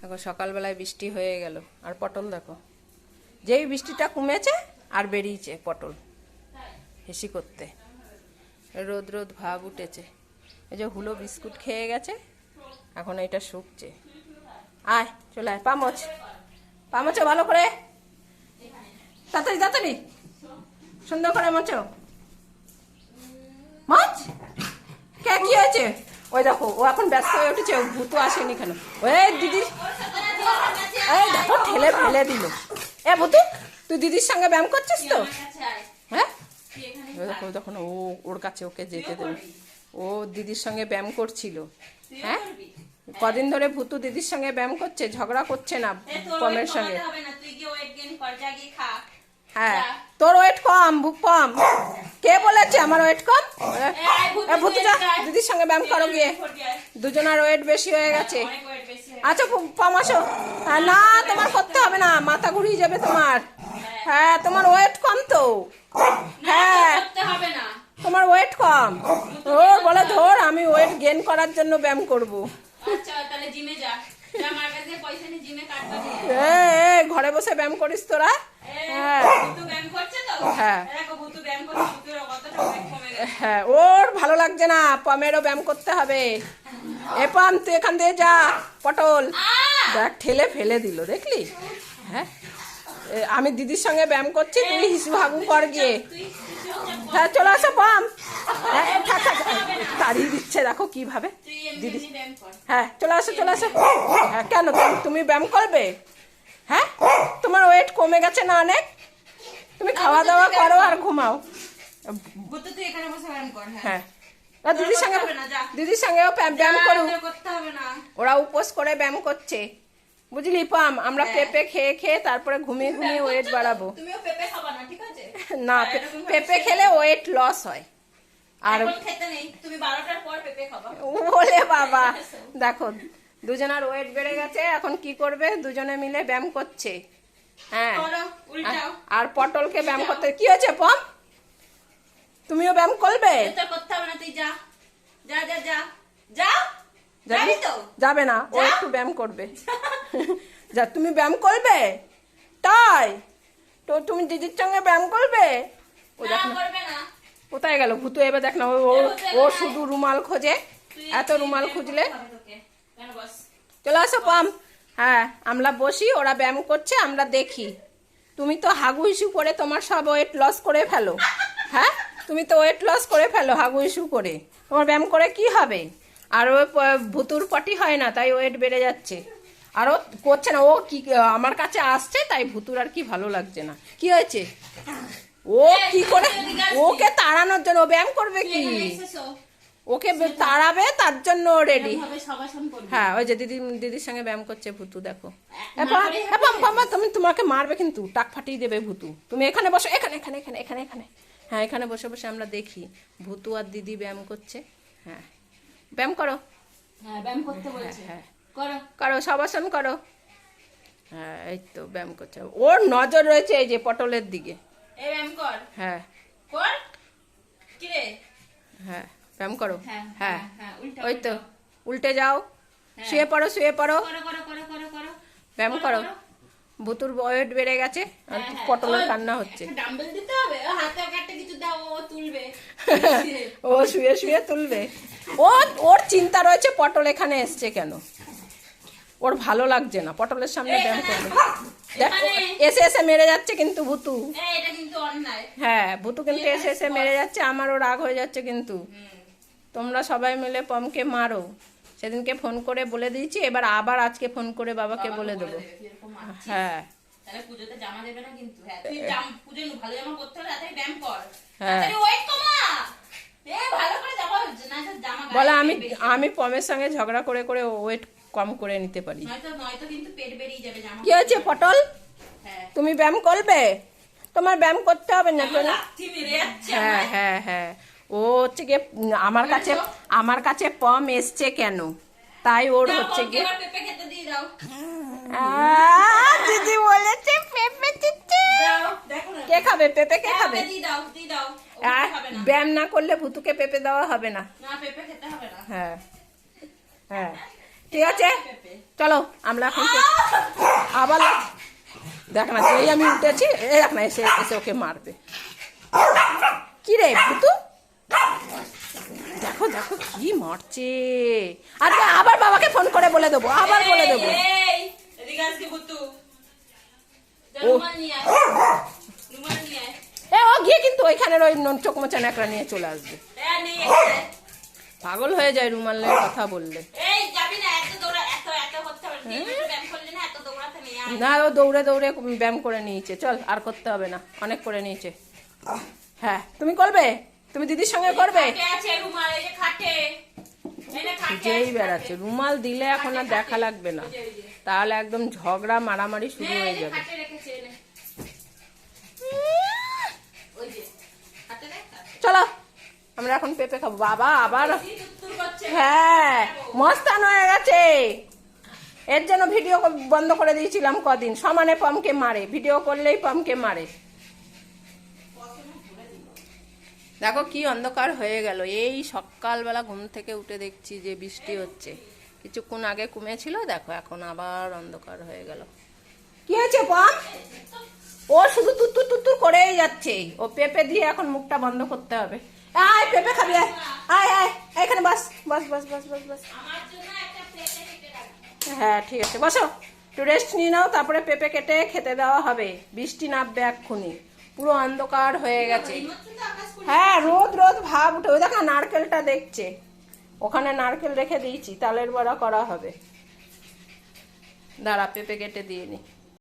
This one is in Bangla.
দেখো সকালবেলায় বৃষ্টি হয়ে গেল, আর পটল দেখো যেই বৃষ্টিটা কমেছে আর বেরিয়েছে পটল হেসি করতে, রোদ রোদ ভাব উঠেছে। এই যে হুলো বিস্কুট খেয়ে গেছে, এখন এটা শুকছে। আয় চলে আয়, পামোচো ভালো করে, তাড়াতাড়ি তাড়াতাড়ি সুন্দর করে মোচো। মাছ কে কি হয়েছে? ওই দেখো ও এখন ব্যস্ত হয়ে উঠেছে, ভূত আসেনি কেন? ওই দিদি, এই দেখো ঠেলে ফেলে দিল। এ ভূতু, তুই দিদির সঙ্গে ব্যায়াম করছিস তো? হ্যাঁ দেখো তখন ও ওর কাছে ওকে যেতে দেবে। ও দিদির সঙ্গে ব্যায়াম করছিল। হ্যাঁ কদিন ধরে ভূতু দিদির সঙ্গে ব্যায়াম করছে, ঝগড়া করছে না পমের সঙ্গে। হ্যাঁ তোর ওয়েট কম, কম। কে বলেছে আমার ওয়েট কম? ভূতু যা দিদির সঙ্গে ব্যায়াম করো গিয়ে, দুজনের ওয়েট বেশি হয়ে গেছে। আচ্ছা পম আসো। না তোমার করতে হবে না, মাথা ঘুরিয়ে যাবে তোমার। হ্যাঁ তোমার ওয়েট কম তো। হ্যাঁ তোমার ওয়েট কম। ওর বলে ধর আমি ওয়েট গেইন করার জন্য ব্যায়াম করবো। ঘরে বসে ব্যায়াম করিস তোরা? হ্যাঁ হ্যাঁ হ্যাঁ ওর ভালো লাগছে না, পমেরও ব্যায়াম করতে হবে। এ পাম তুই এখান দিয়ে যা, পটল দেখ ঠেলে ফেলে দিল, দেখলি? হ্যাঁ আমি দিদির সঙ্গে ব্যায়াম করছি, তুই হিসু হাগু কর গিয়ে। হ্যাঁ চলে আসো পাম। তাড়িয়ে দিচ্ছে দেখো কিভাবে দিদি। হ্যাঁ চলে আসো চলে আসো। হ্যাঁ কেন তুমি ব্যায়াম করবে? হ্যাঁ তোমার ওয়েট কমে গেছে না অনেক? তুমি খাওয়া দাওয়া করো আর ঘুমাও। হ্যাঁ দিদির সঙ্গেও ব্যায়াম করো। ওরা উপোস করে ব্যায়াম করছে, বুঝলি পাম? আমরা পেঁপে খেয়ে খেয়ে তারপরে ঘুমিয়ে ঘুমিয়ে ওয়েট বাড়াবো। না পেঁপে খেলে ওয়েট লস হয়। আর বলে বাবা দেখো দুজনের ওয়েট বেড়ে গেছে, এখন কি করবে? দুজনে মিলে ব্যায়াম করছে। হ্যাঁ আর পটলকে ব্যায়াম করতে কি হয়েছে? পম তুমিও ব্যায়াম করবে? যাবে না, ও একটু ব্যায়াম করবে। যা তুমি ব্যায়াম করবে? তাই তো তুমি দিদির সঙ্গে ব্যায়াম করবে? ও দেখ না কোথায় গেল ভূতু, এবার দেখ না ও শুধু রুমাল খোঁজে, এত রুমাল খুঁজলে। চলে আসো পাম। হ্যাঁ আমরা বসি, ওরা ব্যায়াম করছে আমরা দেখি। তুমি তো হাগু ইস্যু করে তোমার সব ওয়েট লস করে ফেলো। হ্যাঁ তুমি তো ওয়েট লস করে ফেলো হাগু ইস্যু করে, তোমার ব্যায়াম করে কি হবে? আর ও ভুতুর পটি হয় না, তাই ওয়েট বেড়ে যাচ্ছে। আর ও করছে না, ও কি আমার কাছে আসছে তাই ভুতুর আর কি ভালো লাগছে না। কি হয়েছে? ও কি করে ওকে তাড়ানোর জন্য ও ব্যায়াম করবে কি? ওকে তাড়াবে তার জন্য রেডি। হ্যাঁ ওই যে দিদির সঙ্গে ব্যায়াম করছে ভুতু, দেখো। তুমি তোমাকে মারবে কিন্তু, টাক ফাটিয়ে দেবে ভুতু। তুমি এখানে বসো, এখানে এখানে এখানে এখানে এখানে। হ্যাঁ এখানে বসে বসে আমরা দেখি ভুতু আর দিদি ব্যায়াম করছে। হ্যাঁ ব্যায়াম করো। হ্যাঁ করো সবাসন করো। হ্যাঁ এই তো ব্যায়াম করছে, ওর নজর রয়েছে এই যে পটলের দিকে। হ্যাঁ হ্যাঁ ব্যায়াম করো। হ্যাঁ ওই তো উল্টে যাও, শুয়ে পড়ো শুয়ে পড়ো, ব্যায়াম করো। ভুতুর ওয়েট বেড়ে গেছে আর পটলের কান্না হচ্ছে। ও শুয়ে শুয়ে তুলবে। ওর চিন্তা রয়েছে পটল এখানে এসছে কেন, ওর ভালো লাগছে না পটলের সামনে ব্যায়াম করবে। দেখ এসে এসে মেরে যাচ্ছে কিন্তু ভুতু। হ্যাঁ ভুতু কিন্তু এসে এসে মেরে যাচ্ছে, আমারও রাগ হয়ে যাচ্ছে কিন্তু। তোমরা সবাই মিলে পমকে মারো। সেদিনকে ফোন করে বলে দিয়েছি, এবার আবার আজকে ফোন করে বাবাকে বলে দেবো। হ্যাঁ বলে আমি পমের সঙ্গে ঝগড়া করে করে ওয়েট কম করে নিতে পারি। কি হয়েছে পটল? তুমি ব্যায়াম করবে? তোমার ব্যায়াম করতে হবে না। হ্যাঁ হ্যাঁ হ্যাঁ ও হচ্ছে গিয়ে আমার কাছে পম এসছে কেন, তাই ওর হচ্ছে গিয়ে দিদি বলেছে পেঁপে দিচ্ছে। কে খাবে পেঁপে? কে খাবে? ব্যায়াম না করলে ভুতুকে পেঁপে দেওয়া হবে না। হ্যাঁ হ্যাঁ ঠিক আছে চলো আমরা এখন আবার দেখ না, যেই আমি উঠেছি এই দেখ না, এসে এসে ওকে মারবে। কি রে ভুতু, দেখো দেখো কি মারছে। আজকে আবার বাবাকে ফোন করে বলে দেবো, আবার বলে দেবো। ও গিয়ে কিন্তু ওইখানের ওই চোখ মোচা ন্যাকড়া নিয়ে চলে আসবে। পাগল হয়ে যায় রুমালের কথা বললে। না, ও দৌড়ে দৌড়ে ব্যায়াম করে নিয়েছে। চল, আর করতে হবে না, অনেক করে নিয়েছে। হ্যাঁ, তুমি করবে, তুমি দিদির সঙ্গে করবে। যেই বেড়াচ্ছে, রুমাল দিলে এখন আর দেখা লাগবে না, তাহলে একদম ঝগড়া মারামারি শুরু হয়ে যাবে। চলো আমরা এখন পেঁপে খাবো। বাবা আবার, হ্যাঁ মস্তান হয়ে গেছে। এর জন্য ভিডিও বন্ধ করে দিয়েছিলাম কদিন। সমানে পমকে মারে, ভিডিও করলেই পমকে মারে। দেখো কি অন্ধকার হয়ে গেল। এই সকালবেলা ঘুম থেকে উঠে দেখছি যে বৃষ্টি হচ্ছে। কিছুক্ষণ আগে কমেছিল, দেখো এখন আবার অন্ধকার হয়ে গেল। কি হয়েছে পম? ও শুধু তুত্তুর তুত্তুর করেই যাচ্ছে। ও পেঁপে দিয়ে এখন মুখটা বন্ধ করতে হবে। আয় পেঁপে খাবি, আয় আয় আয়, এখানে বস বস বস বস বস বস। হ্যাঁ ঠিক আছে, বসো, একটু রেস্ট নিয়ে নাও, তারপরে পেঁপে কেটে খেতে দেওয়া হবে। বৃষ্টি নামবে এক্ষুনি, পুরো অন্ধকার হয়ে গেছে। হ্যাঁ রোদ রোদ ভাব উঠে। ওই দেখো নারকেলটা দেখছে, ওখানে নারকেল রেখে দিয়েছি, তালের বড়া করা হবে। দাঁড়া পেঁপে কেটে দিয়ে নি।